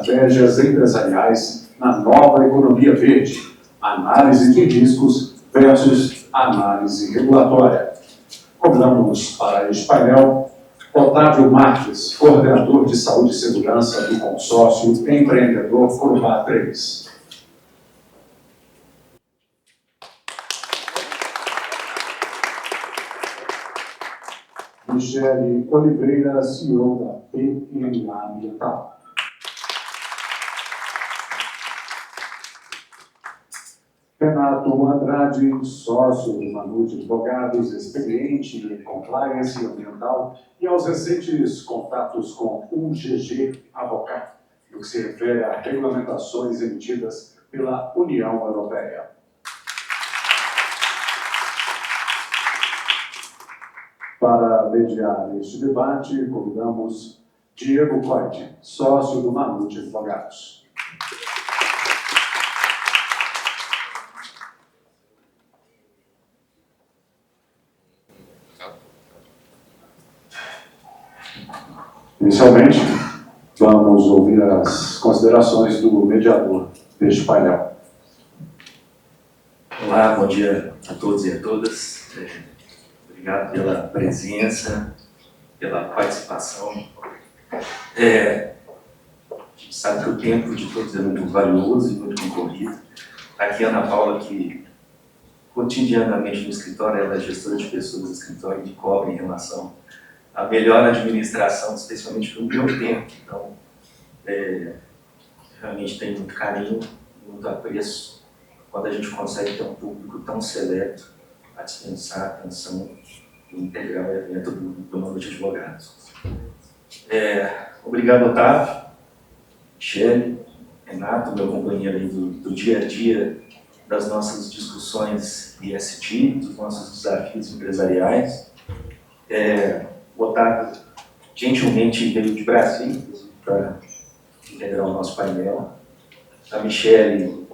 estratégias empresariais na nova economia verde, análise de riscos versus análise regulatória. Convidamos para este painel Otávio Marques, coordenador de saúde e segurança do consórcio empreendedor Corumbá 3. Michele Oliveira, CEO da PMA Ambiental. Renato Andrade, sócio do Manu de Advogados, experiente em compliance ambiental e aos recentes contatos com o UGG Avocado, no que se refere a regulamentações emitidas pela União Europeia. Para mediar este debate, convidamos Diego Coite, sócio do Manu de Advogados. Inicialmente, vamos ouvir as considerações do mediador deste painel. Olá, bom dia a todos e a todas. Obrigado pela presença, pela participação. A gente sabe que o tempo de todos é muito valioso e muito concorrido. Aqui a Ana Paula, que cotidianamente no escritório, ela é gestora de pessoas do escritório e cobra em relação à melhor administração, especialmente pelo meu tempo. Então, realmente tem muito carinho, muito apreço quando a gente consegue ter um público tão seleto a dispensar atenção e integrar o evento do Manu de Advogados. Obrigado, Otávio, Michele, Renato, meu companheiro aí do dia a dia das nossas discussões ESG, dos nossos desafios empresariais. O Otávio gentilmente veio de Brasília para integrar o nosso painel. A Michele,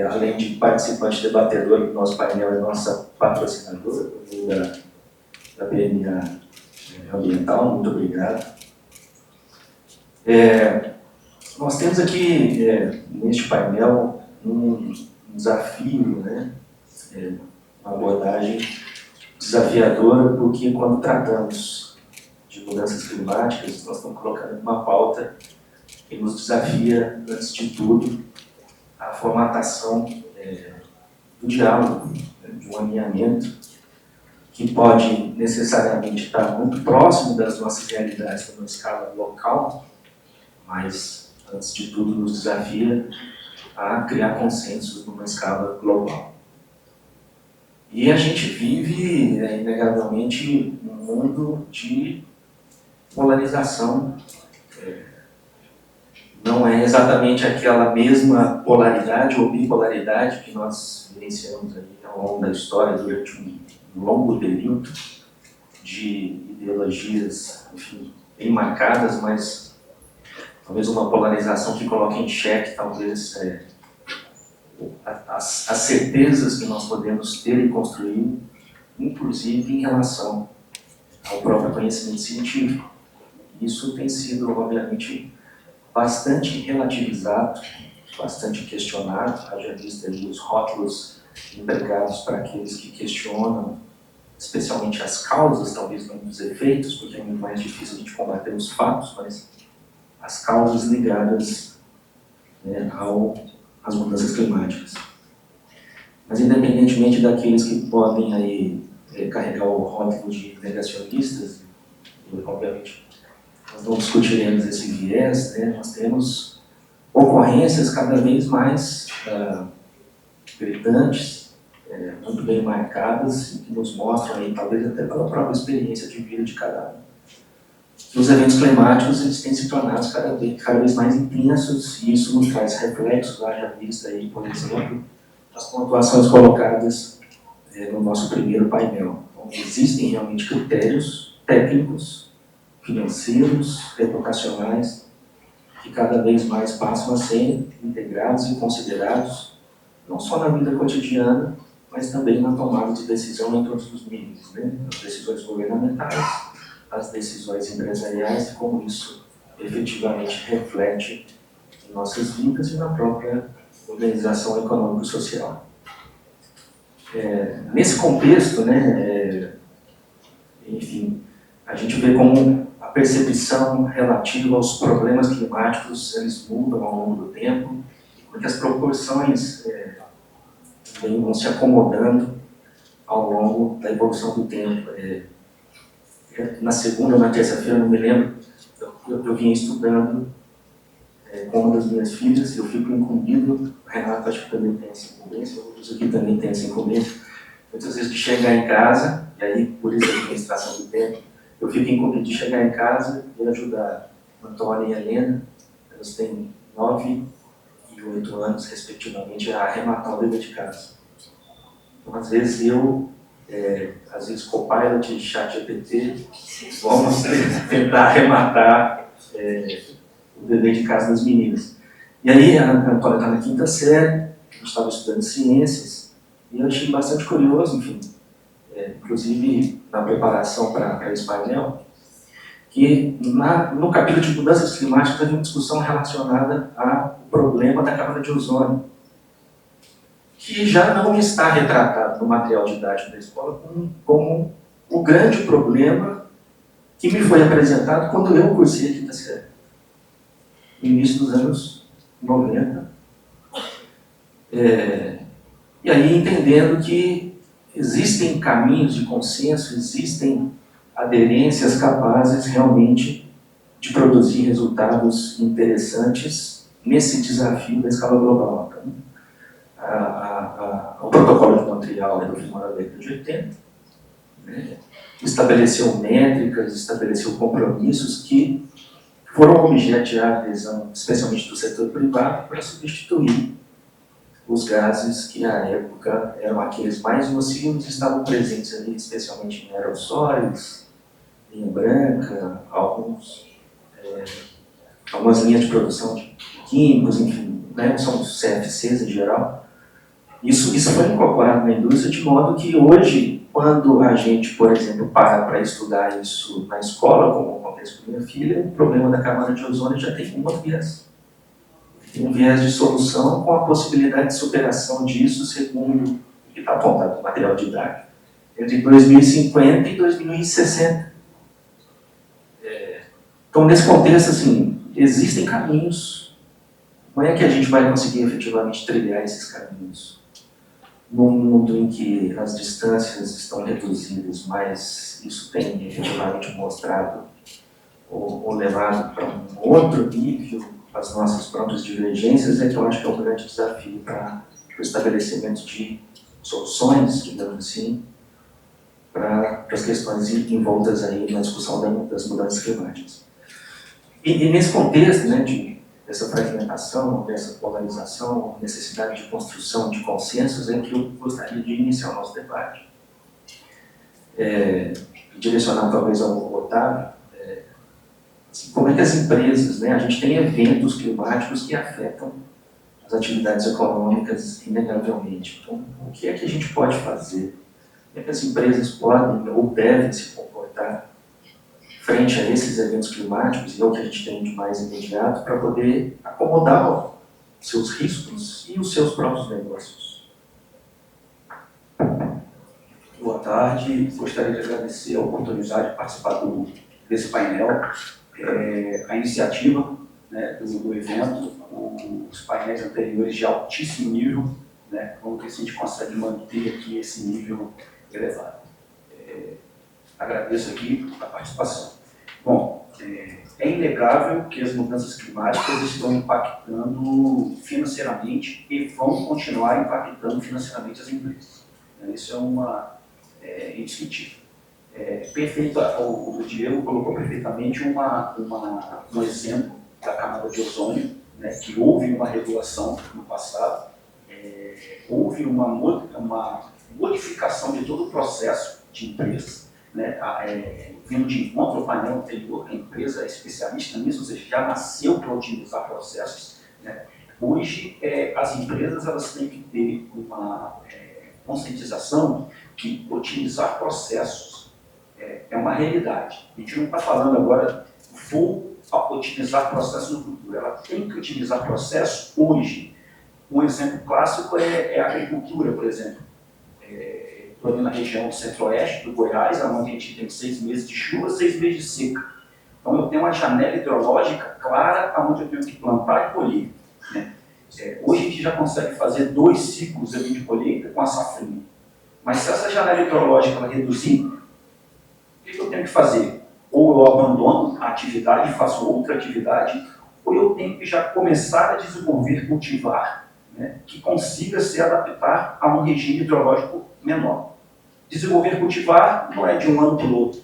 além de participante debatedora do nosso painel, é nossa patrocinadora da PMA Ambiental. Muito obrigado. Nós temos aqui, neste painel, um desafio, né? Uma abordagem desafiadora, porque quando tratamos de mudanças climáticas, nós estamos colocando uma pauta que nos desafia, antes de tudo, a formatação do diálogo, né, de um alinhamento que pode necessariamente estar muito próximo das nossas realidades numa escala local, mas, antes de tudo, nos desafia a criar consensos numa escala global. E a gente vive, inegavelmente, um mundo de polarização. Não é exatamente aquela mesma polaridade ou bipolaridade que nós vivenciamos aí ao longo da história durante um longo período de ideologias, enfim, bem marcadas, mas talvez uma polarização que coloque em xeque, talvez, as certezas que nós podemos ter e construir, inclusive em relação ao próprio conhecimento científico. Isso tem sido, obviamente, bastante relativizado, bastante questionado. Haja vista ali os rótulos empregados para aqueles que questionam, especialmente as causas, talvez não os efeitos, porque é muito mais difícil a gente combater os fatos, mas as causas ligadas, né, às mudanças climáticas. Mas, independentemente daqueles que podem aí carregar o rótulo de negacionistas, obviamente nós não discutiremos esse viés, né? Nós temos ocorrências cada vez mais gritantes, muito bem marcadas, e que nos mostram aí, talvez até pela própria experiência de vida de cada um, que os eventos climáticos eles têm se tornado cada vez mais intensos, e isso nos traz reflexos, haja vista aí, por exemplo, as pontuações colocadas no nosso primeiro painel. Então, existem realmente critérios técnicos, financeiros, educacionais, que cada vez mais passam a ser integrados e considerados, não só na vida cotidiana, mas também na tomada de decisão em todos os níveis, né? As decisões governamentais, as decisões empresariais e como isso efetivamente reflete em nossas vidas e na própria organização econômico-social. Nesse contexto, né, enfim, a gente vê como a percepção relativa aos problemas climáticos eles mudam ao longo do tempo, porque as proporções vão se acomodando ao longo da evolução do tempo. Na segunda ou na terça-feira, não me lembro, eu vinha estudando com uma das minhas filhas, e eu fico incumbido, o Renato acho que também tem essa incumbência, outros aqui também têm essa incumbência, muitas vezes de chegar em casa, e aí por isso a administração do tempo, eu fico incumbido de chegar em casa e ajudar a Antônia e a Helena, elas têm 9 e 8 anos, respectivamente, a arrematar o dever de casa. Então, às vezes eu, às vezes Copilot, ChatGPT, vamos tentar arrematar o dever de casa das meninas. E aí a Antônia está na 5ª série, a gente estava estudando ciências, e eu achei bastante curioso, enfim, inclusive na preparação para esse painel, que no capítulo de mudanças climáticas havia uma discussão relacionada ao problema da camada de ozônio, que já não está retratado no material didático da escola como o grande problema que me foi apresentado quando eu cursei a 5ª série, no início dos anos 90. E aí entendendo que existem caminhos de consenso, existem aderências capazes realmente de produzir resultados interessantes nesse desafio da escala global. Então, o protocolo de Montreal do final da década de 80, né, estabeleceu métricas, estabeleceu compromissos que foram objeto de adesão, especialmente do setor privado, para substituir os gases que, à época, eram aqueles mais nocivos e estavam presentes ali, especialmente em aerossóis, linha branca, algumas linhas de produção de químicos, enfim, né, são os CFCs em geral. Isso foi incorporado na indústria de modo que hoje, quando a gente, por exemplo, para estudar isso na escola, como acontece com minha filha, o problema da camada de ozônio já tem um viés. Tem um viés de solução com a possibilidade de superação disso, segundo o que está apontado no material didático, entre 2050 e 2060. Então, nesse contexto, assim, existem caminhos. Como é que a gente vai conseguir efetivamente trilhar esses caminhos? Num mundo em que as distâncias estão reduzidas, mas isso tem efetivamente mostrado ou levado para um outro nível as nossas próprias divergências, que eu acho que é um grande desafio para o estabelecimento de soluções, digamos assim, para as questões envoltas aí na discussão das mudanças climáticas. E nesse contexto, né, dessa fragmentação, dessa polarização, necessidade de construção de consensos, é que eu gostaria de iniciar o nosso debate. Direcionar talvez ao Otávio, assim, como é que as empresas, né, a gente tem eventos climáticos que afetam as atividades econômicas inegavelmente. Então, o que é que a gente pode fazer? Como é que as empresas podem ou devem se comportar frente a esses eventos climáticos, e é o que a gente tem de mais imediato, para poder acomodar os seus riscos e os seus próprios negócios? Boa tarde, gostaria de agradecer a oportunidade de participar desse painel, a iniciativa, né, do evento, os painéis anteriores de altíssimo nível, né, vamos ver se a gente consegue manter aqui esse nível elevado. Agradeço aqui a participação. Bom, é inegável que as mudanças climáticas estão impactando financeiramente e vão continuar impactando financeiramente as empresas. Isso é indiscutível. Perfeito, o Diego colocou perfeitamente um exemplo da camada de ozônio, né, que houve uma regulação no passado, houve uma modificação de todo o processo de empresas, né, vindo de encontro ao painel anterior, a empresa é especialista nisso, ou seja, já nasceu para otimizar processos, né. Hoje, as empresas elas têm que ter uma conscientização que otimizar processos é uma realidade. A gente não está falando agora full otimizar processo no futuro, ela tem que otimizar processo hoje. Um exemplo clássico é a agricultura, por exemplo. Estou ali na região do centro-oeste do Goiás, onde a gente tem 6 meses de chuva, 6 meses de seca. Então eu tenho uma janela hidrológica clara onde eu tenho que plantar e colher, né? Hoje a gente já consegue fazer 2 ciclos ali de colheita com a safrinha. Mas se essa janela hidrológica ela reduzir, o que eu tenho que fazer? Ou eu abandono a atividade e faço outra atividade, ou eu tenho que já começar a desenvolver, cultivar, né, que consiga se adaptar a um regime hidrológico menor. Desenvolver, cultivar não é de um ano para o outro,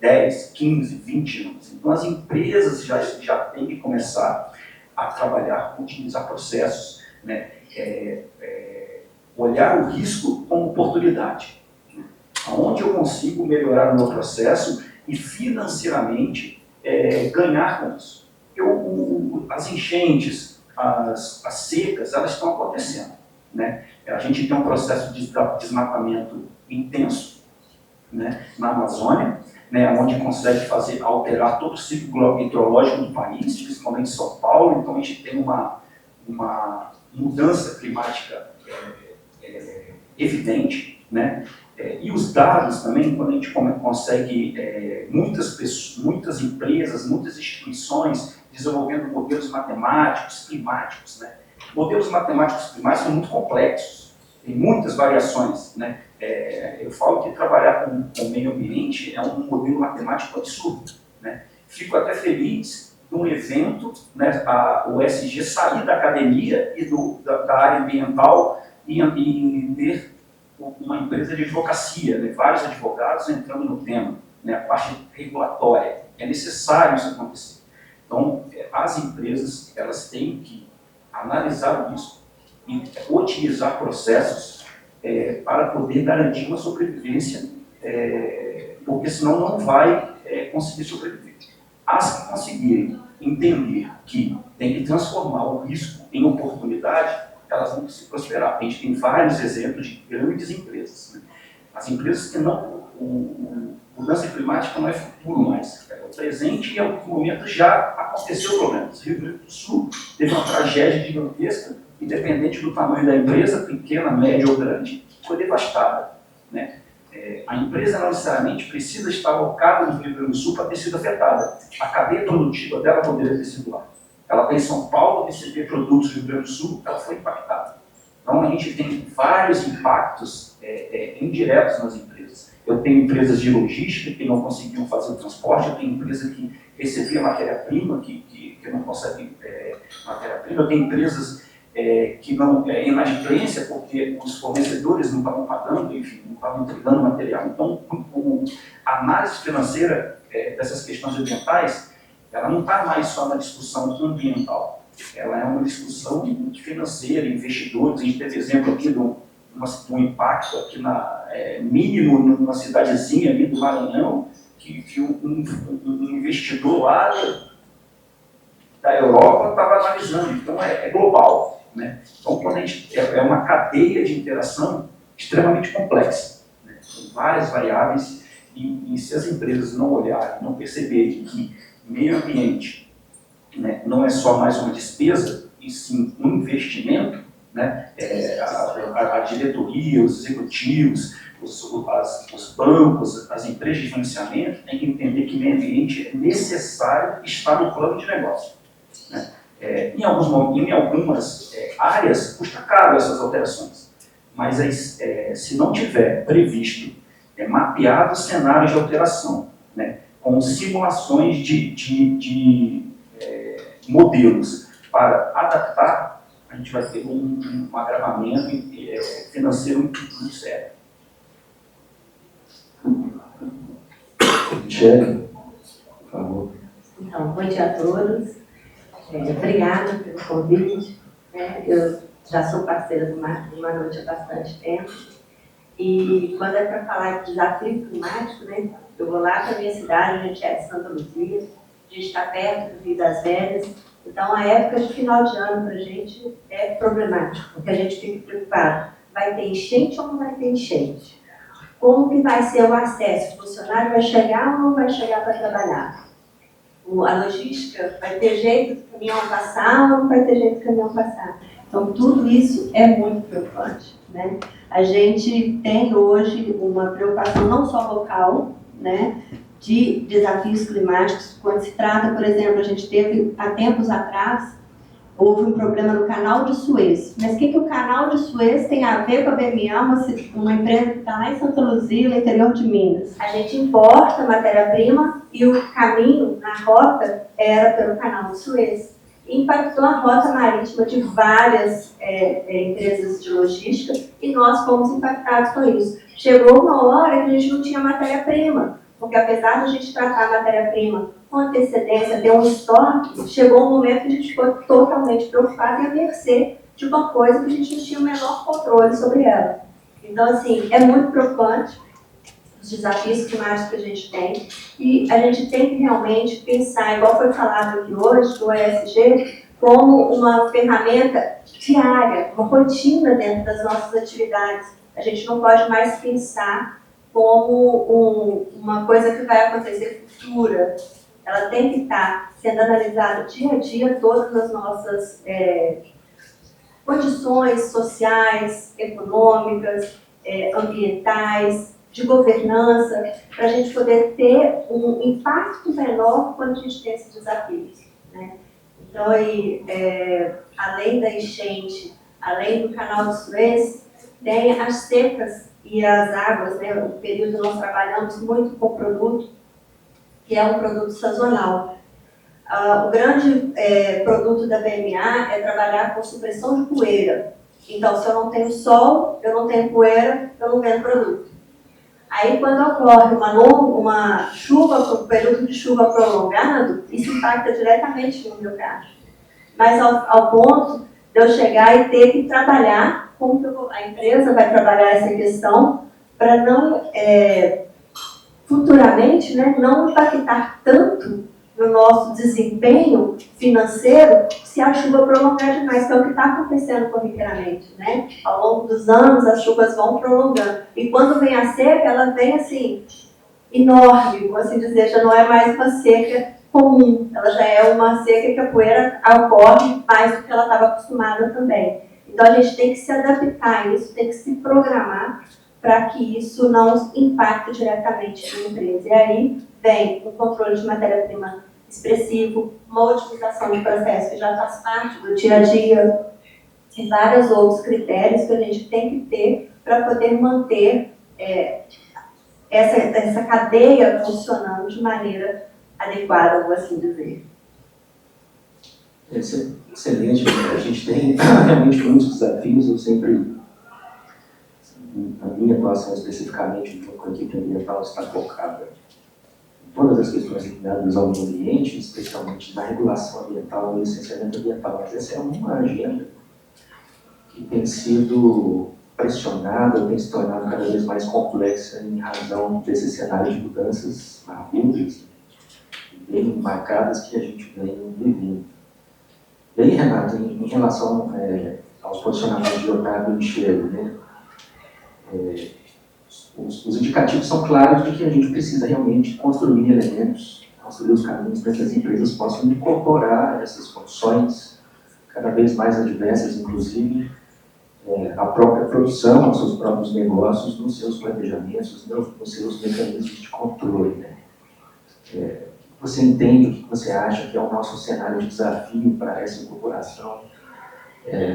10, 15, 20 anos. Então as empresas já têm que começar a trabalhar, otimizar processos, né, olhar o risco como oportunidade. Onde eu consigo melhorar o meu processo e financeiramente ganhar com isso. As enchentes, as secas, elas estão acontecendo, né? A gente tem um processo de desmatamento intenso, né, na Amazônia, né, onde consegue alterar todo o ciclo hidrológico do país, principalmente São Paulo. Então a gente tem uma mudança climática evidente, né? E os dados também, quando a gente consegue muitas empresas, muitas instituições desenvolvendo modelos matemáticos climáticos, né? Modelos matemáticos climáticos são muito complexos, tem muitas variações, né? Eu falo que trabalhar com o meio ambiente é um modelo matemático absurdo, né? Fico até feliz de um evento, né, o SG sair da academia e da área ambiental e ter uma empresa de advocacia, né, vários advogados entrando no tema, né, a parte regulatória. É necessário isso acontecer. Então, as empresas elas têm que analisar o risco e otimizar processos para poder garantir uma sobrevivência, porque senão não vai conseguir sobreviver. As que conseguirem entender que tem que transformar o risco em oportunidade, elas vão se prosperar. A gente tem vários exemplos de grandes empresas, né? As empresas que não... mudança climática não é futuro mais, é o presente, e em algum momento já aconteceu problemas. Rio Grande do Sul teve uma tragédia gigantesca, independente do tamanho da empresa, pequena, média ou grande, foi devastada, né? A empresa não necessariamente precisa estar alocada no Rio Grande do Sul para ter sido afetada. A cadeia produtiva dela poderia ter sido lá. Ela está em São Paulo, receber produtos do Rio Grande do Sul, ela foi impactada. Então a gente tem vários impactos indiretos nas empresas. Eu tenho empresas de logística que não conseguiam fazer o transporte, eu tenho empresa que recebia matéria-prima, que não consegue matéria-prima, eu tenho empresas que não inadimplência porque os fornecedores não estavam pagando, enfim, não estavam entregando material. Então, a análise financeira dessas questões ambientais, ela não está mais só na discussão ambiental, ela é uma discussão financeira, investidores. A gente teve exemplo aqui de um impacto aqui mínimo numa cidadezinha ali do Maranhão, que um investidor lá da Europa estava analisando. Então é global, né? Então quando a gente, é uma cadeia de interação extremamente complexa, né? Com várias variáveis, e se as empresas não olharem, não perceberem que meio ambiente, né, não é só mais uma despesa, e sim um investimento, né? A diretoria, os executivos, os bancos, as empresas de financiamento têm que entender que meio ambiente é necessário estar no plano de negócio, né? Em algumas áreas custa caro essas alterações, mas se não tiver previsto, mapeado cenários de alteração, né, com simulações de modelos para adaptar, a gente vai ter um agravamento financeiro muito sério. Michele, por favor. Então, bom dia a todos. Obrigada pelo convite. Eu já sou parceira do Uma Noite há bastante tempo. E quando é para falar de desafio climático, né, eu vou lá para a minha cidade, a gente é de Santa Luzia, a gente está perto do Rio das Velhas. Então, a época de final de ano para a gente é problemático, porque a gente fica preocupado. Vai ter enchente ou não vai ter enchente? Como que vai ser o acesso? O funcionário vai chegar ou não vai chegar para trabalhar? a logística, vai ter jeito do caminhão passar ou não vai ter jeito do caminhão passar. Então, tudo isso é muito preocupante, né? A gente tem hoje uma preocupação não só local, né, de desafios climáticos. Quando se trata, por exemplo, a gente teve, há tempos atrás, houve um problema no Canal de Suez. Mas o que o Canal de Suez tem a ver com a BMA, uma empresa que está lá em Santa Luzia, no interior de Minas? A gente importa matéria-prima e o caminho, a rota, era pelo Canal de Suez. Impactou a rota marítima de várias empresas de logística e nós fomos impactados com isso. Chegou uma hora que a gente não tinha matéria-prima, porque apesar de a gente tratar a matéria-prima com antecedência, ter um estoque, chegou um momento que a gente ficou totalmente preocupado e à mercê de uma coisa que a gente não tinha o menor controle sobre ela. Então, assim, é muito preocupante os desafios climáticos que a gente tem e a gente tem que realmente pensar, igual foi falado aqui hoje, do ESG, como uma ferramenta diária, uma rotina dentro das nossas atividades. A gente não pode mais pensar como uma coisa que vai acontecer futura. Ela tem que estar sendo analisada dia a dia, todas as nossas condições sociais, econômicas, ambientais, de governança, para a gente poder ter um impacto menor quando a gente tem esses desafios, né? Então, aí, além da enchente, além do Canal de Suez, tem as secas e as águas, né? O período nós trabalhamos muito com o produto, que é um produto sazonal. O grande produto da BMA é trabalhar com supressão de poeira. Então, se eu não tenho sol, eu não tenho poeira, eu não vendo produto. Aí, quando ocorre uma chuva, um período de chuva prolongado, isso impacta diretamente no meu caixa. Mas ao ponto de eu chegar e ter que trabalhar, como a empresa vai trabalhar essa questão, para não, futuramente, né, não impactar tanto no nosso desempenho financeiro se a chuva prolongar demais, que é o que está acontecendo corriqueiramente, né? Ao longo dos anos, as chuvas vão prolongando. E quando vem a seca, ela vem assim, enorme, vou assim dizer, já não é mais uma seca comum, ela já é uma seca que a poeira ocorre mais do que ela estava acostumada também. Então a gente tem que se adaptar a isso, tem que se programar para que isso não impacte diretamente na empresa. E aí vem o controle de matéria-prima expressivo, uma otimização de processo que já faz parte do dia a dia, e vários outros critérios que a gente tem que ter para poder manter essa cadeia funcionando de maneira adequada, vou assim dizer. Excelente, a gente tem realmente muitos desafios. Eu sempre, na minha atuação especificamente, com a equipe ambiental, está focada em todas as questões ligadas ao meio ambiente, especialmente na regulação ambiental e licenciamento ambiental. Mas essa é uma agenda que tem sido pressionada, tem se tornado cada vez mais complexa em razão desse cenário de mudanças rápidas, bem marcadas que a gente vem vivendo. E aí, Renato, em relação aos posicionamentos de Otávio e Chego, né? Os indicativos são claros de que a gente precisa realmente construir elementos, construir os caminhos para que as empresas possam incorporar essas condições cada vez mais adversas, inclusive a própria produção, os seus próprios negócios, nos seus planejamentos, nos seus mecanismos de controle, né? Você entende, o que você acha que é o nosso cenário de desafio para essa incorporação?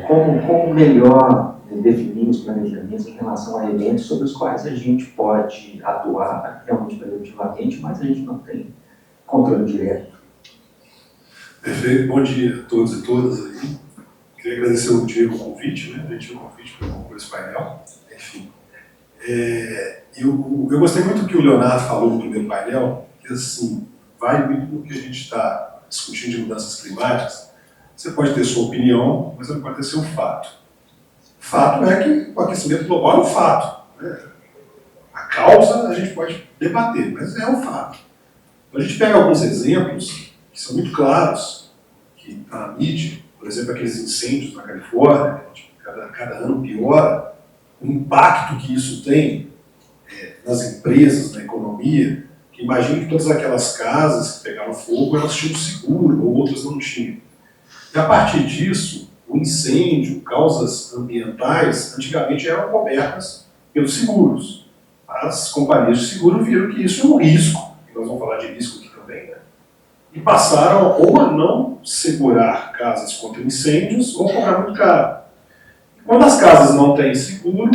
Como melhor definir os planejamentos em relação a eventos sobre os quais a gente pode atuar realmente preventivamente, mas a gente não tem controle direto? Perfeito, bom dia a todos e todas aí. Queria agradecer ao Diego o convite, né? O convite para compor esse painel. Enfim, eu gostei muito do que o Leonardo falou no primeiro painel, que assim, vai muito do que a gente está discutindo de mudanças climáticas. Você pode ter sua opinião, mas não pode ter seu fato. O fato é que o aquecimento global é um fato, né? A causa a gente pode debater, mas é um fato. Então, a gente pega alguns exemplos que são muito claros, que está na mídia, por exemplo, aqueles incêndios na Califórnia, que cada ano piora, o impacto que isso tem nas empresas, na economia, Que imagine que todas aquelas casas que pegaram fogo, elas tinham seguro, ou outras não tinham. E a partir disso, o incêndio, causas ambientais, antigamente eram cobertas pelos seguros. As companhias de seguro viram que isso é um risco, e nós vamos falar de risco aqui também, né? E passaram ou a não segurar casas contra incêndios ou cobrar muito caro. Quando as casas não têm seguro,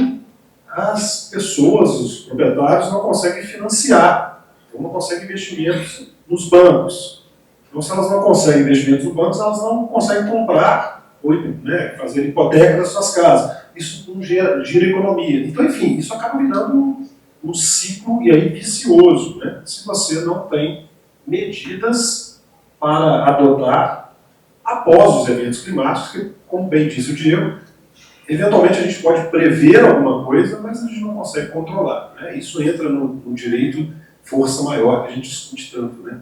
as pessoas, os proprietários, não conseguem financiar, então não conseguem investimentos nos bancos. Então, se elas não conseguem investimentos nos bancos, elas não conseguem comprar ou, né, fazer hipoteca das suas casas. Isso não gira economia. Então, enfim, isso acaba virando um ciclo e aí vicioso, né? Se você não tem medidas para adotar após os eventos climáticos, que, como bem disse o Diego, eventualmente a gente pode prever alguma coisa, mas a gente não consegue controlar, né? Isso entra no direito força maior, que a gente discute tanto, né?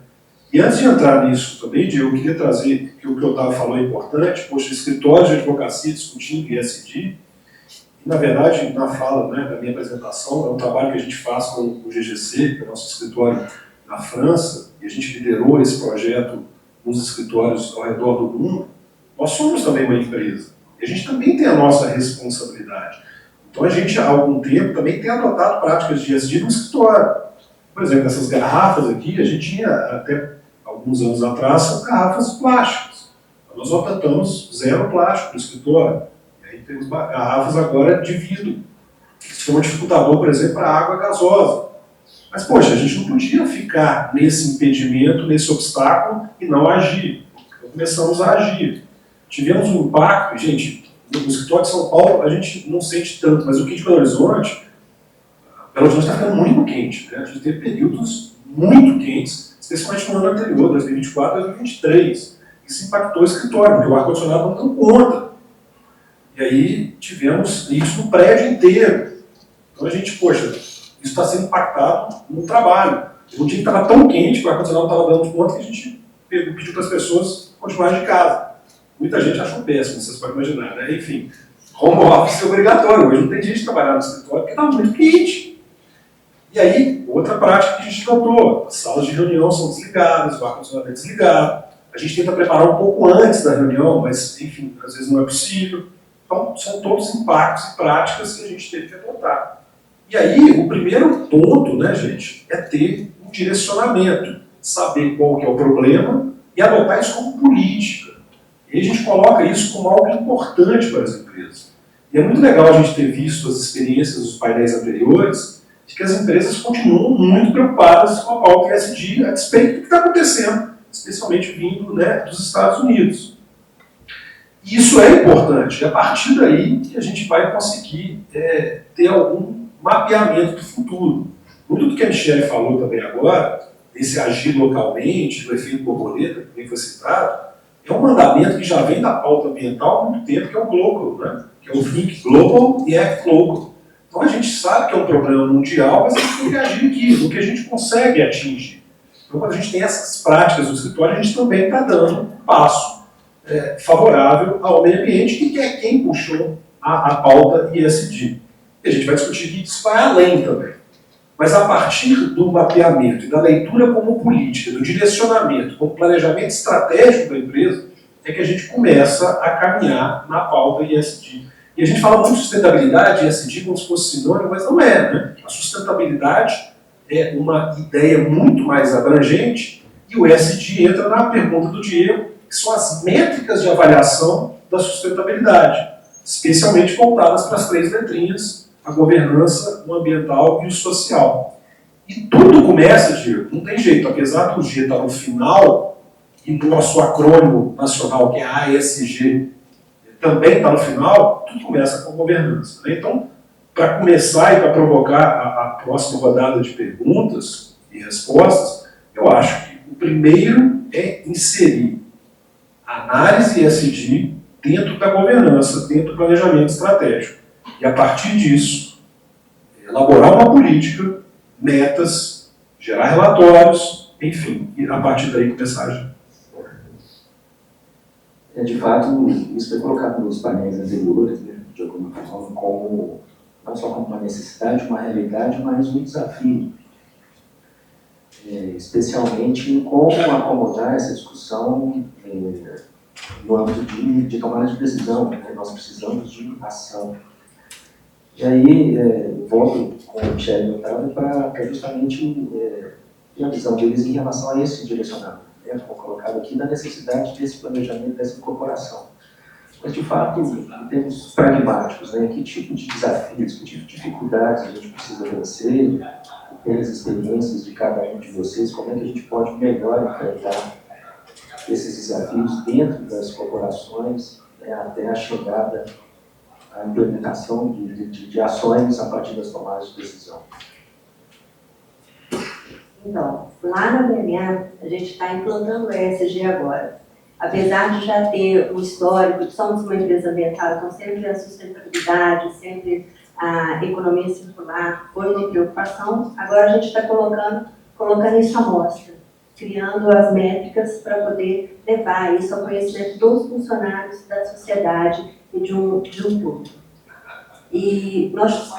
E antes de entrar nisso também, Diego, eu queria trazer que o que eu estava falando é importante. Poxa, escritórios de advocacia discutindo ISD, e, na verdade, na fala, né, da minha apresentação, é um trabalho que a gente faz com o GGC, que é o nosso escritório na França, e a gente liderou esse projeto nos escritórios ao redor do mundo. Nós somos também uma empresa, e a gente também tem a nossa responsabilidade. Então a gente, há algum tempo, também tem adotado práticas de ISD no escritório. Por exemplo, essas garrafas aqui, a gente tinha até alguns anos atrás, são garrafas plásticas. Nós adotamos zero plástico no escritório. E aí temos garrafas agora de vidro, que são um dificultador, por exemplo, para a água gasosa. Mas, poxa, a gente não podia ficar nesse impedimento, nesse obstáculo e não agir. Então começamos a agir. Tivemos um impacto, gente, no escritório de São Paulo a gente não sente tanto, mas o que de Belo Horizonte está ficando muito quente, né? A gente teve períodos muito quentes, especialmente no ano anterior, 2024, 2023. Isso impactou o escritório, porque o ar-condicionado não deu conta. E aí tivemos isso no prédio inteiro. Então a gente, poxa, isso está sendo impactado no trabalho. Um dia que estava tão quente que o ar-condicionado não estava dando conta que a gente pediu para as pessoas continuarem de casa. Muita gente achou péssimo, vocês podem imaginar, né? Enfim, home office é obrigatório. Hoje não tem gente trabalhar no escritório porque estava muito quente. E aí, outra prática que a gente adotou, as salas de reunião são desligadas, o ar-condicionado é desligado. A gente tenta preparar um pouco antes da reunião, mas, enfim, às vezes não é possível. Então, são todos impactos e práticas que a gente teve que adotar. E aí, o primeiro ponto, né, gente, é ter um direcionamento, saber qual que é o problema e adotar isso como política. E a gente coloca isso como algo importante para as empresas. E é muito legal a gente ter visto as experiências dos painéis anteriores, de que as empresas continuam muito preocupadas com a pauta ESG, a despeito do que está acontecendo, especialmente vindo, né, dos Estados Unidos. E isso é importante, e a partir daí que a gente vai conseguir ter algum mapeamento do futuro. Muito do que a Michele falou também agora, desse agir localmente, do efeito borboleta, que também foi citado, é um mandamento que já vem da pauta ambiental há muito tempo, que é o Global, né? Que é o Think Global e Act Local. Então a gente sabe que é um problema mundial, mas a gente tem que agir aqui, no que a gente consegue atingir. Então quando a gente tem essas práticas no escritório, a gente também está dando um passo favorável ao meio ambiente, que é quem puxou a pauta ESG. E a gente vai discutir que isso vai além também. Mas a partir do mapeamento e da leitura como política, do direcionamento, como planejamento estratégico da empresa, é que a gente começa a caminhar na pauta ESG. E a gente fala muito de sustentabilidade, ESG como se fosse sinônimo, mas não é, né? A sustentabilidade é uma ideia muito mais abrangente e o ESG entra na pergunta do Diego, que são as métricas de avaliação da sustentabilidade, especialmente voltadas para as 3 letrinhas, a governança, o ambiental e o social. E tudo começa, Diego, não tem jeito, apesar do G estar no final, e no nosso acrônimo nacional, que é ASG, também está no final, tudo começa com governança. Né? Então, para começar e para provocar a próxima rodada de perguntas e respostas, eu acho que o primeiro é inserir a análise ESG dentro da governança, dentro do planejamento estratégico. E a partir disso, elaborar uma política, metas, gerar relatórios, enfim, e a partir daí começar a agir. De fato, isso foi colocado nos painéis anteriores, né, de alguma forma, como, não só como uma necessidade, uma realidade, mas um desafio. especialmente em como acomodar essa discussão no âmbito de tomada de decisão, né? Nós precisamos de ação. E aí, volto com o Michel e o Otávio para justamente ter a visão deles em relação a esse direcionamento, né? Como colocado aqui, da necessidade desse planejamento, dessa incorporação. Mas, de fato, em termos pragmáticos, né? Que tipo de desafios, que tipo de dificuldades a gente precisa vencer, pelas experiências de cada um de vocês, como é que a gente pode melhor enfrentar esses desafios dentro das corporações, né, até a chegada à implementação de ações a partir das tomadas de decisão. Então, lá na BNA, a gente está implantando o ESG agora. Apesar de já ter um histórico, somos uma empresa ambiental, então sempre a sustentabilidade, sempre a economia circular foi uma preocupação. Agora a gente está colocando isso à mostra, criando as métricas para poder levar isso ao conhecimento dos funcionários, da sociedade e de um todo. E nós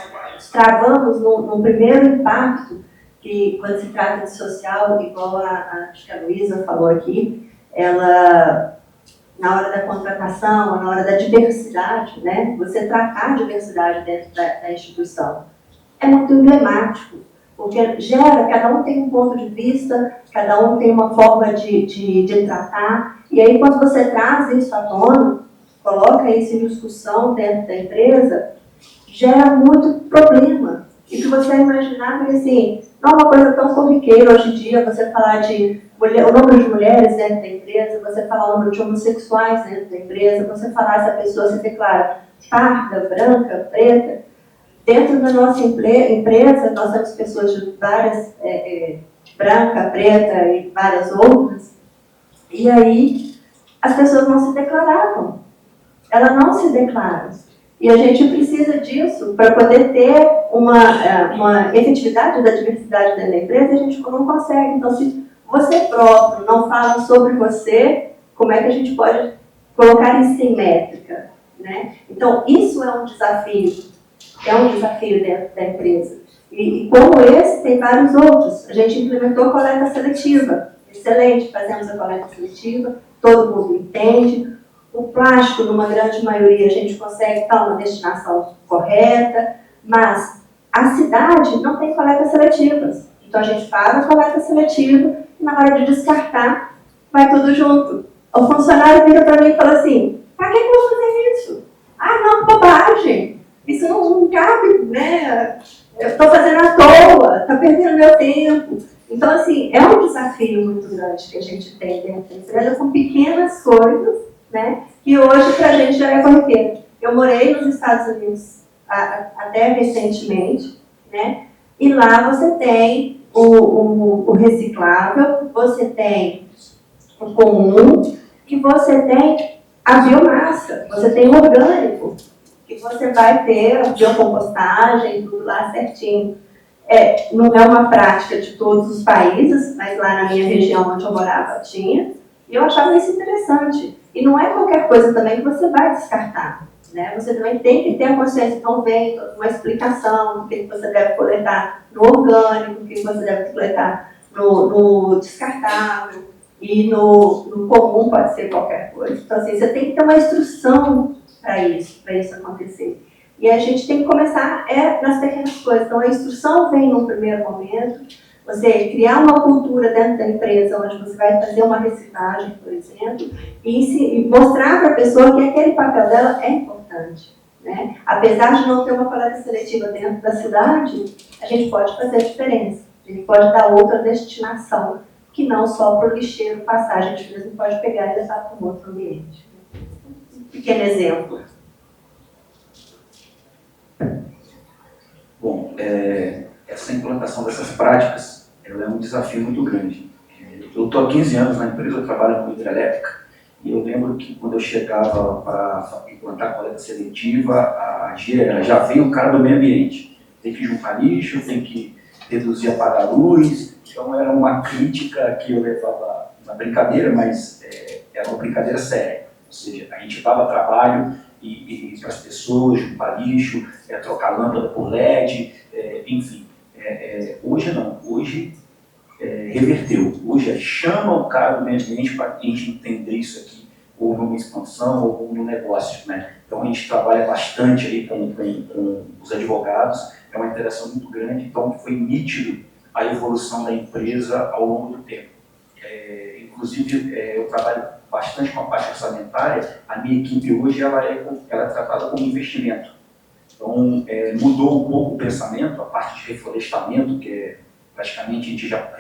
travamos no primeiro impacto, que quando se trata de social, igual acho que a Luísa falou aqui, ela, na hora da contratação, na hora da diversidade, né, você tratar a diversidade dentro da instituição, é muito emblemático, porque gera, cada um tem um ponto de vista, cada um tem uma forma de tratar, e aí quando você traz isso à tona, coloca isso em discussão dentro da empresa, gera muito problema. E que você imaginava que, assim, não é uma coisa tão corriqueira hoje em dia, você falar de o número de mulheres dentro da empresa, você falar o número de homossexuais dentro da empresa, você falar se a pessoa se declara parda, branca, preta. Dentro da nossa empresa, nós temos pessoas de várias, branca, preta e várias outras, e aí as pessoas não se declaravam. Elas não se declaram. E a gente precisa disso para poder ter uma efetividade da diversidade dentro da empresa, a gente não consegue. Então, se você próprio não fala sobre você, como é que a gente pode colocar isso em métrica, né? Então, isso é um desafio dentro da empresa. E como esse, tem vários outros. A gente implementou a coleta seletiva. Excelente, fazemos a coleta seletiva, todo mundo entende. O plástico, numa grande maioria, a gente consegue estar uma destinação correta, mas a cidade não tem coletas seletivas. Então a gente faz a coleta seletiva e na hora de descartar, vai tudo junto. O funcionário vira para mim e fala assim, para que eu vou fazer isso? Ah, não, bobagem. Isso não cabe, né? Eu estou fazendo à toa, está perdendo meu tempo. Então, assim, é um desafio muito grande que a gente tem dentro da empresa com pequenas coisas, né, que hoje para a gente já é corriqueiro. Eu morei nos Estados Unidos até recentemente, né, e lá você tem o reciclável, você tem o comum, e você tem a biomassa, você tem o orgânico, que você vai ter a biocompostagem, tudo lá certinho. Não é uma prática de todos os países, mas lá na minha região onde eu morava tinha, e eu achava isso interessante. E não é qualquer coisa também que você vai descartar, né? Você também tem que ter a consciência, então vem uma explicação do que você deve coletar no orgânico, o que você deve coletar no descartável, e no comum pode ser qualquer coisa. Então, assim, você tem que ter uma instrução para isso acontecer. E a gente tem que começar nas pequenas coisas. Então, a instrução vem num primeiro momento, você criar uma cultura dentro da empresa, onde você vai fazer uma reciclagem, por exemplo, e mostrar para a pessoa que aquele papel dela é importante, né? Apesar de não ter uma coleta seletiva dentro da cidade, a gente pode fazer a diferença. A gente pode dar outra destinação, que não só para o lixeiro passar, a gente mesmo pode pegar e levar para um outro ambiente. Um pequeno exemplo. Bom, essa implantação dessas práticas ela é um desafio muito grande. Eu estou há 15 anos na empresa, eu trabalho com hidrelétrica, e eu lembro que quando eu chegava para implantar a coleta seletiva, a GE já veio o cara do meio ambiente. Tem que juntar lixo, tem que reduzir apagar a luz. Então era uma crítica que eu levava na brincadeira, mas era uma brincadeira séria. Ou seja, a gente dava trabalho e para as pessoas, juntar lixo, trocar lâmpada por LED, enfim. Hoje não. Hoje reverteu. Hoje chama o cara do meio ambiente para a gente entender isso aqui, ou numa expansão, ou no negócio, né? Então a gente trabalha bastante aí com os advogados, é uma interação muito grande, então foi nítido a evolução da empresa ao longo do tempo. Inclusive, eu trabalho bastante com a parte orçamentária, a minha equipe hoje ela é tratada como investimento. Então, mudou um pouco o pensamento, a parte de reflorestamento, que praticamente a gente já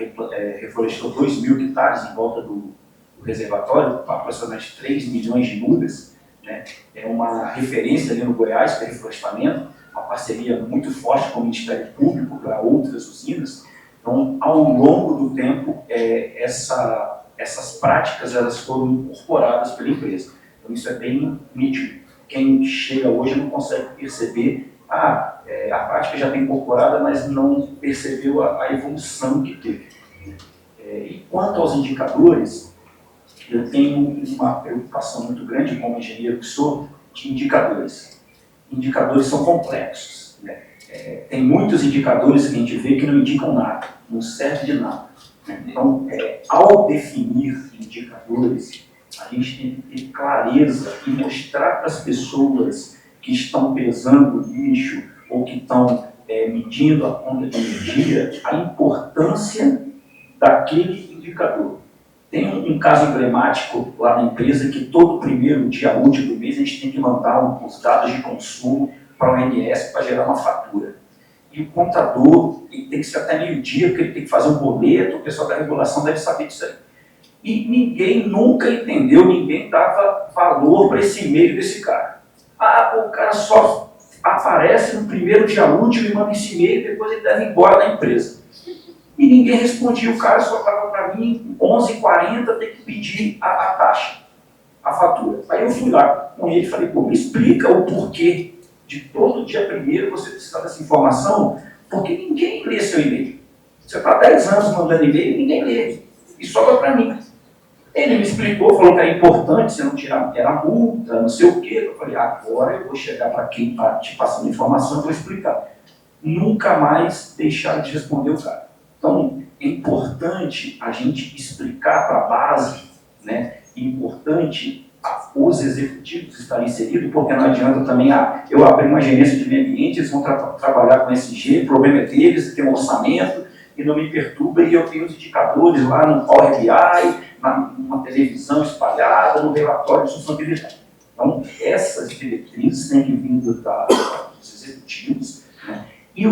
reflorestou 2.000 hectares em volta do reservatório, com aproximadamente 3 milhões de mudas, né? É uma referência ali no Goiás para reflorestamento, uma parceria muito forte com o Ministério Público para outras usinas. Então, ao longo do tempo, essas práticas elas foram incorporadas pela empresa. Então, isso é bem nítido. Quem chega hoje não consegue perceber, a prática já está incorporada, mas não percebeu a evolução que teve. E quanto aos indicadores, eu tenho uma preocupação muito grande, como engenheiro que sou, de indicadores. Indicadores são complexos, né? Tem muitos indicadores que a gente vê que não indicam nada, não serve de nada. Então, ao definir indicadores, a gente tem que ter clareza e mostrar para as pessoas que estão pesando o lixo ou que estão medindo a conta de energia a importância daquele indicador. Tem um caso emblemático lá na empresa que todo primeiro dia útil do mês a gente tem que mandar os dados de consumo para o ONS para gerar uma fatura. E o contador ele tem que ser até meio-dia, porque ele tem que fazer um boleto, o pessoal da regulação deve saber disso aí. E ninguém nunca entendeu, ninguém dava valor para esse e-mail desse cara. O cara só aparece no primeiro dia útil e manda esse e-mail, depois ele deve ir embora da empresa. E ninguém respondia, o cara só estava para mim, 11h40, tem que pedir a taxa, a fatura. Aí eu fui lá com ele e falei, me explica o porquê de todo dia primeiro você precisar dessa informação, porque ninguém lê seu e-mail. Você está há 10 anos mandando e-mail e ninguém lê. E sobra para mim. Ele me explicou, falou que era importante, se não tirar, era multa, não sei o quê. Eu falei, agora eu vou chegar para quem está te passando informação e vou explicar. Nunca mais deixar de responder o cara. Então, é importante a gente explicar para a base, né? É importante os executivos estarem inseridos, porque não adianta também, eu abrir uma gerência de meio ambiente, eles vão trabalhar com SG, o problema é deles, tem um orçamento, e não me perturba, e eu tenho os indicadores lá no Power BI, numa televisão espalhada, no relatório de sustentabilidade. Então, essas diretrizes têm que vir dos executivos, né? E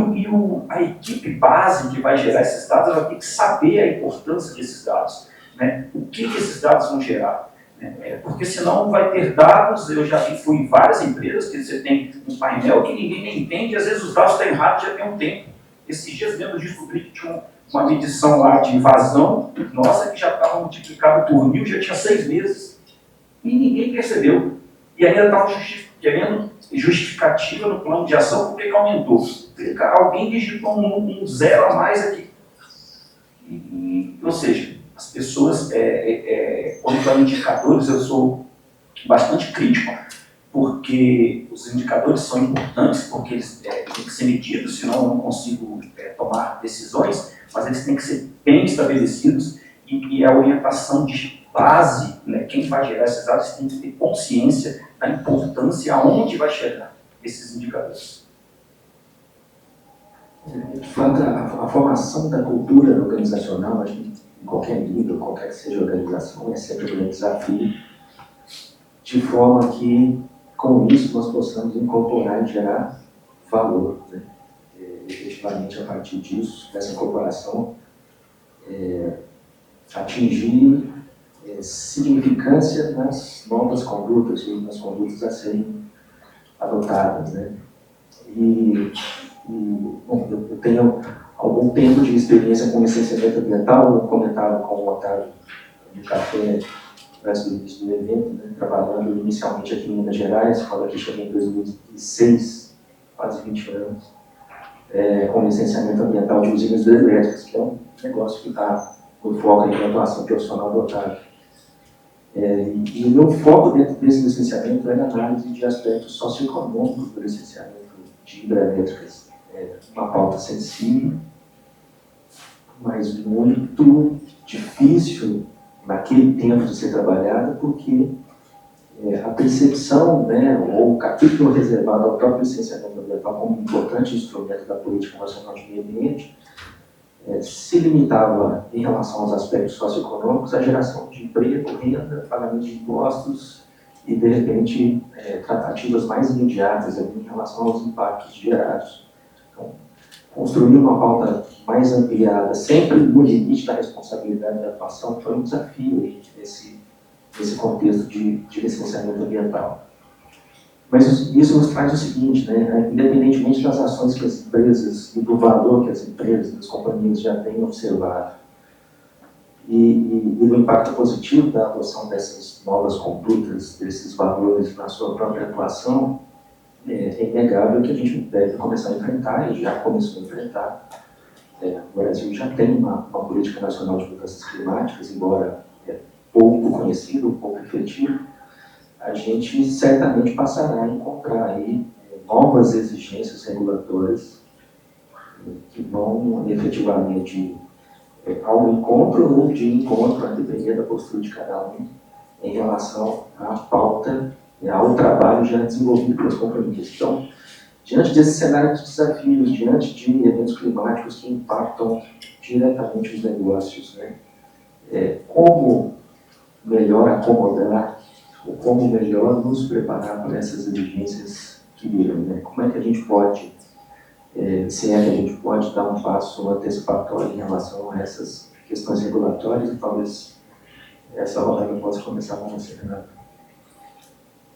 a equipe base que vai gerar esses dados, ela tem que saber a importância desses dados, né? O que esses dados vão gerar. Porque senão vai ter dados, eu já fui em várias empresas que você tem um painel que ninguém nem entende, às vezes os dados estão errados já tem um tempo. Esses dias mesmo eu descobri que tinha uma medição lá de vazão, nossa, que já estava multiplicado por 1000, já tinha 6 meses. E ninguém percebeu. E ainda estavam querendo justificativa no plano de ação porque aumentou. Alguém digitou um zero a mais aqui. Ou seja, as pessoas, quando dão indicadores, eu sou bastante crítico, porque os indicadores são importantes, porque eles têm que ser medidos, senão eu não consigo tomar decisões, mas eles têm que ser bem estabelecidos e a orientação de base, né, quem vai gerar esses dados tem que ter consciência da importância aonde vai chegar esses indicadores. De fato, a formação da cultura organizacional, acho que em qualquer nível, qualquer que seja a organização, é sempre um grande desafio, de forma que, com isso, nós possamos incorporar e gerar valor, né? Efetivamente, a partir disso, dessa incorporação, atingir significância nas novas condutas e nas condutas a serem adotadas, né? Bom, eu tenho algum tempo de experiência com licenciamento ambiental, eu comentava com o Otávio no café antes do início do evento, né, trabalhando inicialmente aqui em Minas Gerais, quando aqui cheguei em 2006, quase 20 anos, com licenciamento ambiental de usinas hidrelétricas, que é um negócio que está no foco aí da atuação profissional do Otávio. E o meu foco dentro desse licenciamento era a análise de aspectos socioeconômicos do licenciamento de hidrelétricas. Uma pauta sensível, mas muito difícil naquele tempo de ser trabalhada, porque a percepção, né, ou o capítulo reservado ao próprio licenciamento ambiental como importante instrumento da política nacional de meio ambiente se limitava, em relação aos aspectos socioeconômicos, à geração de emprego, renda, pagamento de impostos e, de repente, tratativas mais imediatas em relação aos impactos gerados. Então, construir uma pauta mais ampliada, sempre no limite da responsabilidade da atuação, foi um desafio nesse contexto de licenciamento ambiental. Mas isso nos traz o seguinte, né? Independentemente das ações que as empresas e do valor que as empresas, as companhias já têm observado e do impacto positivo da adoção dessas novas condutas, desses valores na sua própria atuação, é inegável que a gente deve começar a enfrentar, e já começou a enfrentar. O Brasil já tem uma política nacional de mudanças climáticas, embora pouco conhecido, pouco efetivo. A gente certamente passará a encontrar aí novas exigências regulatórias que vão efetivamente ao encontro ou de encontro, a depender da postura de cada um, em relação à pauta, ao trabalho já desenvolvido pelas companhias. Então, diante desse cenário de desafios, diante de eventos climáticos que impactam diretamente os negócios, né? Como melhor acomodar, ou como melhor nos preparar para essas exigências que virão, né? Como é que a gente pode, se é que a gente pode dar um passo antecipatório em relação a essas questões regulatórias, e talvez essa rodada possa começar com você, Renato.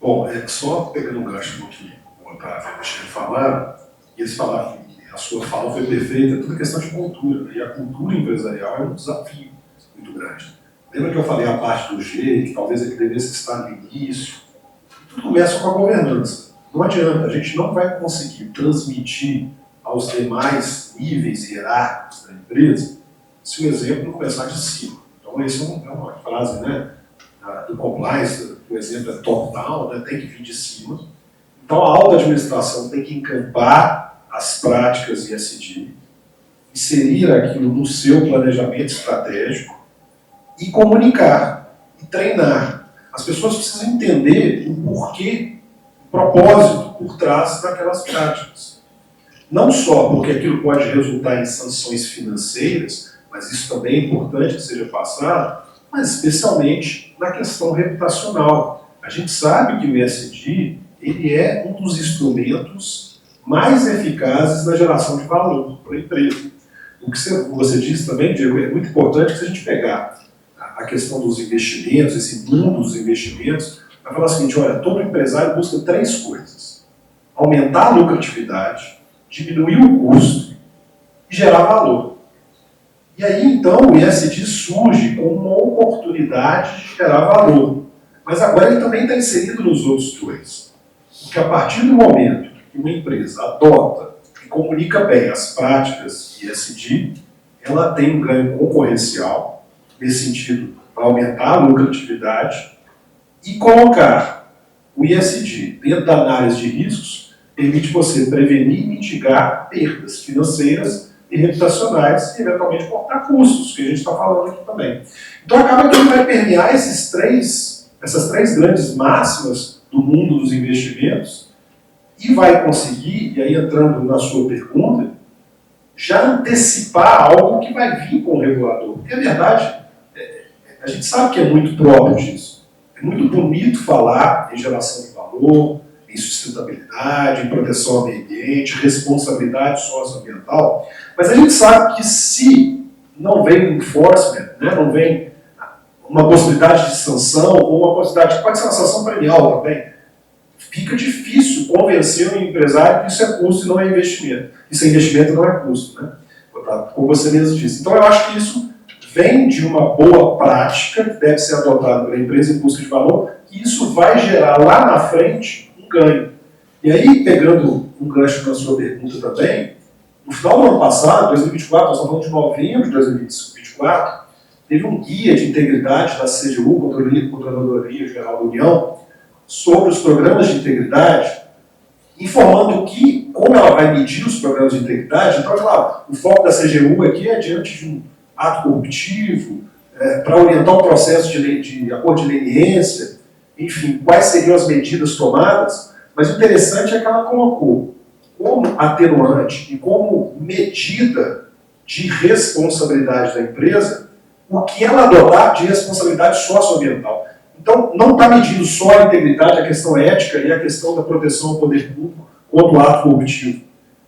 Bom, só pegando um gancho no que o Otávio deixou de falar, e eles falaram que a sua fala foi perfeita, é tudo questão de cultura, né? E a cultura empresarial é um desafio muito grande. Lembra que eu falei a parte do G, que talvez ele devesse estar no início? Tudo começa com a governança. Não adianta, a gente não vai conseguir transmitir aos demais níveis hierárquicos da empresa se o exemplo não começar de cima. Então, essa é uma frase, né, do compliance, o exemplo é top-down, né, tem que vir de cima. Então, a alta administração tem que encampar as práticas ESG, inserir aquilo no seu planejamento estratégico, e comunicar, e treinar. As pessoas precisam entender o porquê, o propósito por trás daquelas práticas. Não só porque aquilo pode resultar em sanções financeiras, mas isso também é importante que seja passado, mas especialmente na questão reputacional. A gente sabe que o ESG ele é um dos instrumentos mais eficazes na geração de valor para a empresa. O que você disse também, Diego, é muito importante que se a gente pegar a questão dos investimentos, esse mundo dos investimentos, vai falar o seguinte, olha, todo empresário busca 3 coisas. Aumentar a lucratividade, diminuir o custo e gerar valor. E aí, então, o ESG surge como uma oportunidade de gerar valor. Mas agora ele também está inserido nos outros 2. Porque a partir do momento que uma empresa adota e comunica bem as práticas ESG, ela tem um ganho concorrencial, nesse sentido, para aumentar a lucratividade e colocar o ESG dentro da análise de riscos permite você prevenir e mitigar perdas financeiras e reputacionais e, eventualmente, cortar custos, que a gente está falando aqui também. Então, acaba que ele vai permear essas três grandes máximas do mundo dos investimentos e vai conseguir, e aí entrando na sua pergunta, já antecipar algo que vai vir com o regulador. Porque, a verdade, a gente sabe que é muito próprio disso. É muito bonito falar em geração de valor, em sustentabilidade, em proteção ao meio ambiente, responsabilidade socioambiental, mas a gente sabe que se não vem enforcement, né, não vem uma possibilidade de sanção, ou uma possibilidade, pode ser uma sanção premial também, fica difícil convencer o empresário que isso é custo e não é investimento. Isso é investimento e não é custo, né? Como você mesmo disse. Então eu acho que isso vem de uma boa prática que deve ser adotada pela empresa em busca de valor, e isso vai gerar lá na frente um ganho. E aí, pegando um gancho na sua pergunta também, no final do ano passado, 2024, nós estamos falando de novembro de 2024, teve um guia de integridade da CGU, Controladoria Geral da União, sobre os programas de integridade, informando que como ela vai medir os programas de integridade, então, claro, o foco da CGU aqui é diante de um ato corruptivo, para orientar um processo de acordo de leniência, enfim, quais seriam as medidas tomadas, mas o interessante é que ela colocou como atenuante e como medida de responsabilidade da empresa o que ela adotar de responsabilidade socioambiental. Então, não está medindo só a integridade, a questão ética e a questão da proteção ao poder público contra o ato corruptivo.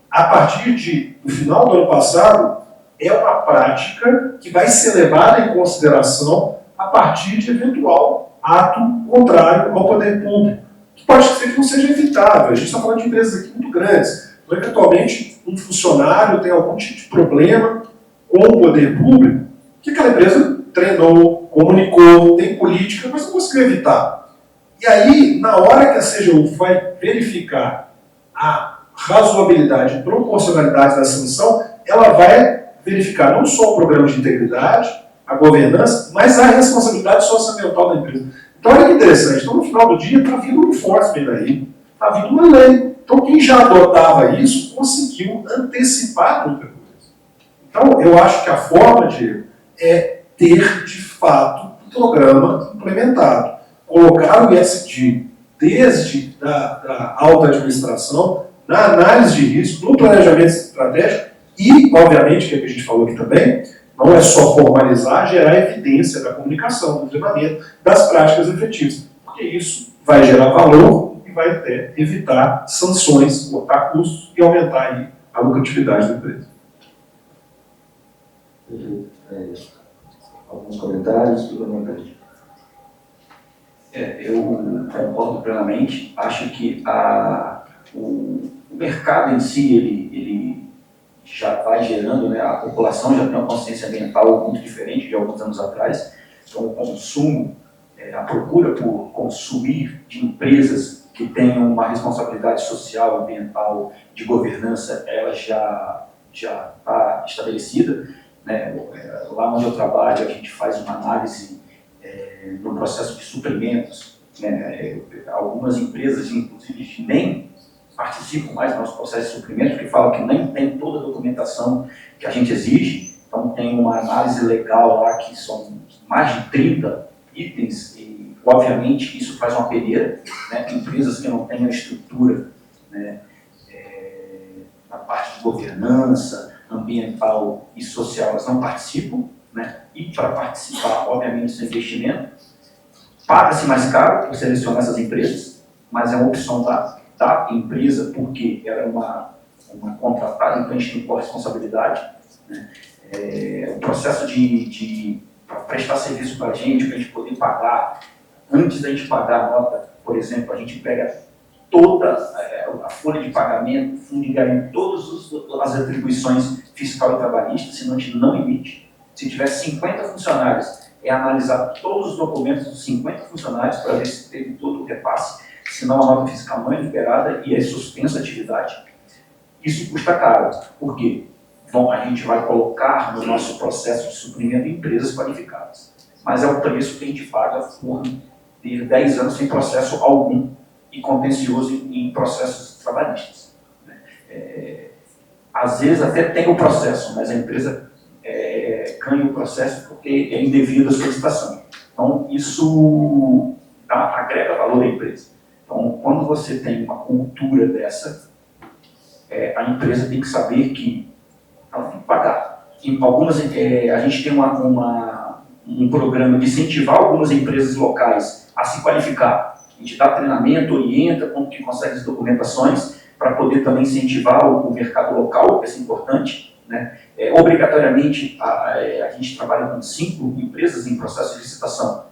A partir do final do ano passado, é uma prática que vai ser levada em consideração a partir de eventual ato contrário ao poder público, que pode ser que não seja evitável. A gente está falando de empresas aqui muito grandes. Então, eventualmente, um funcionário tem algum tipo de problema com o poder público, que aquela empresa treinou, comunicou, tem política, mas não conseguiu evitar. E aí, na hora que a CGU vai verificar a razoabilidade e proporcionalidade da sanção, ela vai verificar não só o programa de integridade, a governança, mas a responsabilidade socioambiental da empresa. Então, olha que interessante. Então, no final do dia, está vindo um enforcement aí, está vindo uma lei. Então, quem já adotava isso conseguiu antecipar muita coisa. Então, eu acho que a forma de ter, de fato, um programa implementado. Colocar o ESG desde a alta administração, na análise de risco, no planejamento estratégico e, obviamente, que é o que a gente falou aqui também, não é só formalizar, gerar evidência da comunicação, do treinamento, das práticas efetivas. Porque isso vai gerar valor e vai até evitar sanções, cortar custos e aumentar aí a lucratividade da empresa. Alguns comentários, suplementar. Eu concordo plenamente. Acho que o mercado em si, ele já vai gerando, né, a população já tem uma consciência ambiental muito diferente de alguns anos atrás. Então, o consumo, a procura por consumir de empresas que tenham uma responsabilidade social, ambiental, de governança, ela já está estabelecida. Né? Lá onde eu trabalho, a gente faz uma análise no processo de suprimentos. Né? Algumas empresas, inclusive, nem participam mais do nosso processo de suprimento, porque falam que nem tem toda a documentação que a gente exige. Então, tem uma análise legal lá que são mais de 30 itens e, obviamente, isso faz uma peneira. Né? Empresas que não têm a estrutura, né, na parte de governança, ambiental e social, elas não participam, né? E para participar, obviamente, esse investimento paga-se mais caro por selecionar essas empresas, mas é uma opção da empresa, porque ela é uma contratada, então a gente tem corresponsabilidade. Né? O processo de prestar serviço para a gente poder pagar, antes da gente pagar a nota, por exemplo, a gente pega toda a folha de pagamento, fundo de garantia, todas as atribuições fiscal e trabalhista, senão a gente não emite. Se tiver 50 funcionários, é analisar todos os documentos dos 50 funcionários para ver se teve todo o repasse, senão a nota fiscal não é liberada e é suspensa a atividade. Isso custa caro. Por quê? Bom, a gente vai colocar no nosso processo de suprimento empresas qualificadas. Mas é o preço que a gente paga por ter 10 anos sem processo algum e contencioso em processos trabalhistas. Às vezes até tem o processo, mas a empresa ganha o processo porque é indevida a solicitação. Então, isso agrega valor à empresa. Então, quando você tem uma cultura dessa, a empresa tem que saber que ela tem que pagar. A gente tem um programa de incentivar algumas empresas locais a se qualificar. A gente dá treinamento, orienta como que consegue as documentações para poder também incentivar o mercado local, que é importante. Né? Obrigatoriamente, a gente trabalha com 5 empresas em processo de licitação.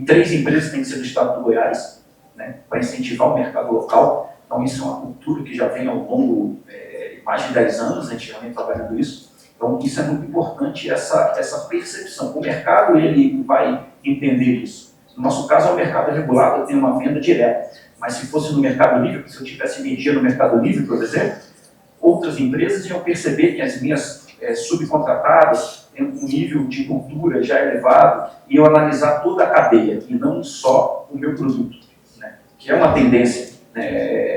3 empresas têm que ser do estado do Goiás, né, para incentivar o mercado local. Então, isso é uma cultura que já vem ao longo de mais de 10 anos, a gente já vem trabalhando isso. Então, isso é muito importante, essa percepção. O mercado ele vai entender isso. No nosso caso, é um mercado regulado, tem uma venda direta. Mas se fosse no Mercado Livre, se eu tivesse energia no Mercado Livre, por exemplo, outras empresas iam perceber que as minhas subcontratadas têm um nível de cultura já elevado e eu analisar toda a cadeia, e não só o meu produto, né? Que é uma tendência.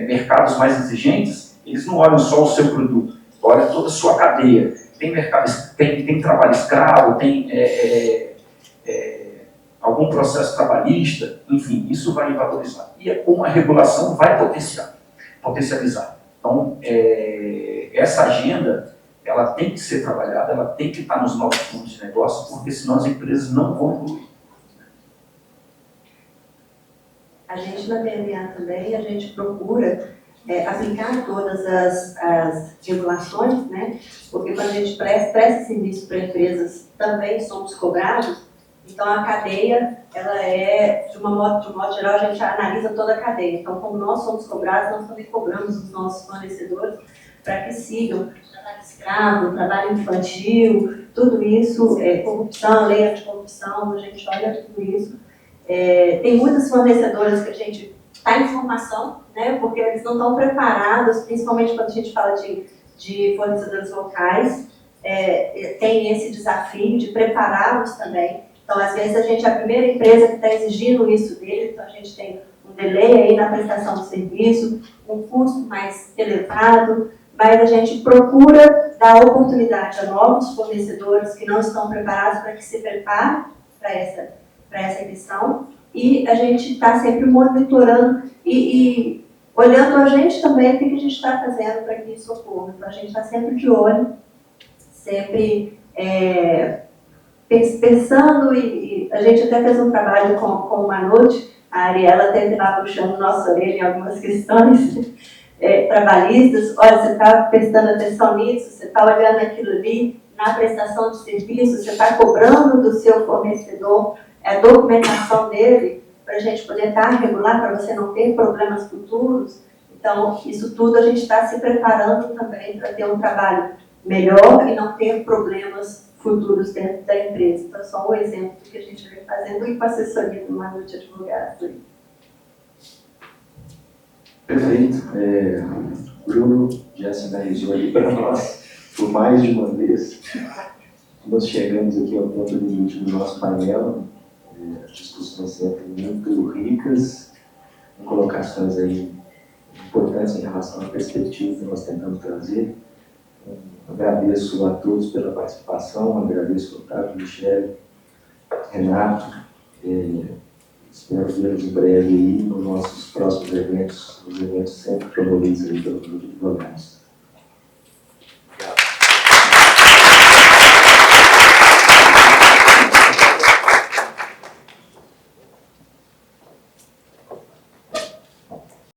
Mercados mais exigentes, eles não olham só o seu produto, olham toda a sua cadeia. Tem mercado, tem trabalho escravo, tem algum processo trabalhista, enfim, isso vai valorizar. E uma regulação vai potencializar. Então, essa agenda, ela tem que ser trabalhada, ela tem que estar nos novos planos de negócio, porque senão as empresas não vão evoluir. A gente, na BNA também, a gente procura aplicar todas as regulações, né? Porque quando a gente presta serviço para empresas, também somos cobrados. Então, a cadeia, ela de um modo geral, a gente analisa toda a cadeia. Então, como nós somos cobrados, nós também cobramos os nossos fornecedores para que sigam trabalho escravo, trabalho infantil, tudo isso, corrupção, lei anticorrupção, a gente olha tudo isso. Tem muitas fornecedoras que a gente está em formação, né, porque eles não estão preparados, principalmente quando a gente fala de fornecedores locais, tem esse desafio de prepará-los também. Então, às vezes, a gente é a primeira empresa que está exigindo isso dele, então a gente tem um delay aí na prestação do serviço, um custo mais elevado, mas a gente procura dar oportunidade a novos fornecedores que não estão preparados para que se preparem para essa questão, e a gente está sempre monitorando e olhando a gente também o que a gente está fazendo para que isso ocorra. Então, a gente está sempre de olho, sempre pensando, e a gente até fez um trabalho com o Manute, a Ariela teve lá puxando nossa orelha em algumas questões trabalhistas. Olha, você está prestando atenção nisso, você está olhando aquilo ali, na prestação de serviço, você está cobrando do seu fornecedor a documentação dele, para a gente poder estar regular, para você não ter problemas futuros. Então, isso tudo a gente está se preparando também para ter um trabalho melhor e não ter problemas futuros dentro da empresa. Então, só um exemplo do que a gente vem fazendo e com a assessoria do Manute Advogados. Perfeito. Bruno já sinalizou ali para nós, por mais de uma vez. Nós chegamos aqui ao ponto limite do nosso painel. As discussões sempre muito ricas, com colocações aí importantes em relação à perspectiva que nós tentamos trazer. Agradeço a todos pela participação, agradeço ao Otávio, Michele, Renato. Espero vê-los em breve aí nos nossos próximos eventos, os eventos sempre promovidos aí pelo Grupo de Advogados.